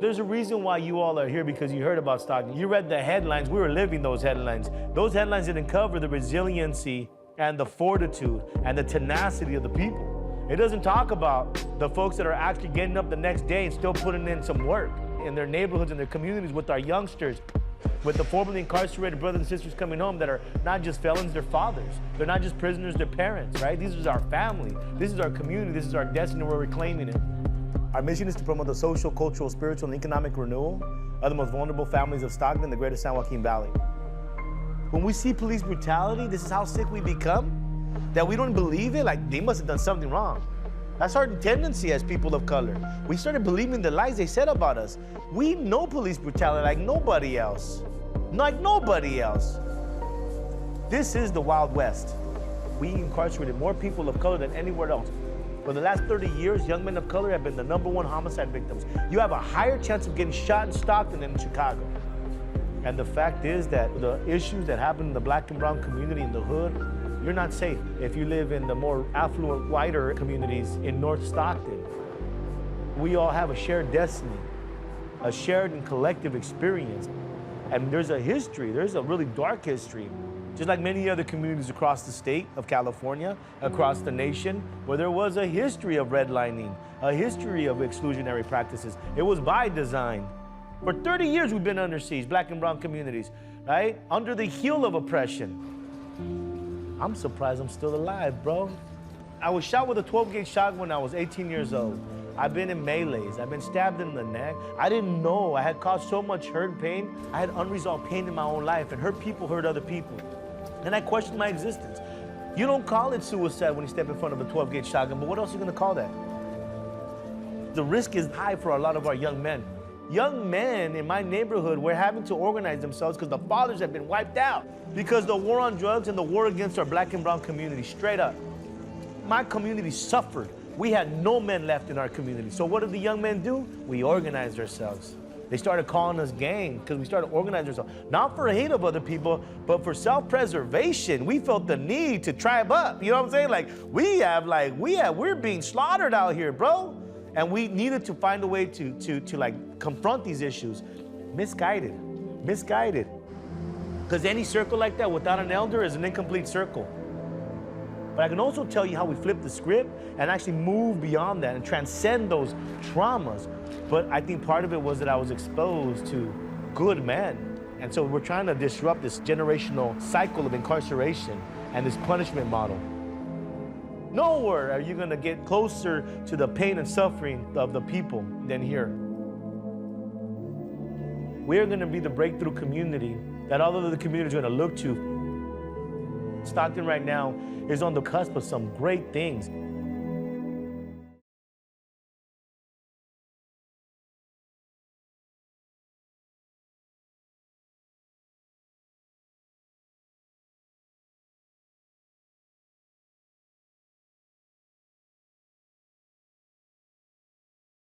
There's a reason why you all are here, because you heard about Stockton. You read the headlines. We were living those headlines. Those headlines didn't cover the resiliency and the fortitude and the tenacity of the people. It doesn't talk about the folks that are actually getting up the next day and still putting in some work in their neighborhoods and their communities with our youngsters, with the formerly incarcerated brothers and sisters coming home that are not just felons, they're fathers. They're not just prisoners, they're parents, right? This is our family. This is our community. This is our destiny. We're reclaiming it. Our mission is to promote the social, cultural, spiritual, and economic renewal of the most vulnerable families of Stockton and the greater San Joaquin Valley. When we see police brutality, this is how sick we become, that we don't believe it, like they must have done something wrong. That's our tendency as people of color. We started believing the lies they said about us. We know police brutality like nobody else. Like nobody else. This is the Wild West. We incarcerated more people of color than anywhere else. For the last 30 years, young men of color have been the #1 homicide victims. You have a higher chance of getting shot in Stockton than in Chicago. And the fact is that the issues that happen in the black and brown community in the hood, you're not safe if you live in the more affluent, whiter communities in North Stockton. We all have a shared destiny, a shared and collective experience. And there's a history, there's a really dark history, just like many other communities across the state of California, across the nation, where there was a history of redlining, a history of exclusionary practices. It was by design. For 30 years we've been under siege, black and brown communities, right? Under the heel of oppression. I'm surprised I'm still alive, bro. I was shot with a 12-gauge shotgun when I was 18 years old. I've been in melees. I've been stabbed in the neck. I didn't know I had caused so much hurt and pain. I had unresolved pain in my own life, and hurt people hurt other people. And I questioned my existence. You don't call it suicide when you step in front of a 12-gauge shotgun, but what else are you gonna call that? The risk is high for a lot of our young men. Young men in my neighborhood were having to organize themselves because the fathers have been wiped out because the war on drugs and the war against our black and brown community, straight up. My community suffered. We had no men left in our community. So what did the young men do? We organized ourselves. They started calling us gang because we started organizing ourselves. Not for hate of other people, but for self-preservation. We felt the need to tribe up. You know what I'm saying? Like, we're being slaughtered out here, bro. And we needed to find a way to like confront these issues. Misguided. Because any circle like that without an elder is an incomplete circle. But I can also tell you how we flipped the script and actually move beyond that and transcend those traumas. But I think part of it was that I was exposed to good men. And so we're trying to disrupt this generational cycle of incarceration and this punishment model. Nowhere are you gonna get closer to the pain and suffering of the people than here. We're gonna be the breakthrough community that all of the communities are gonna look to. Stockton right now is on the cusp of some great things.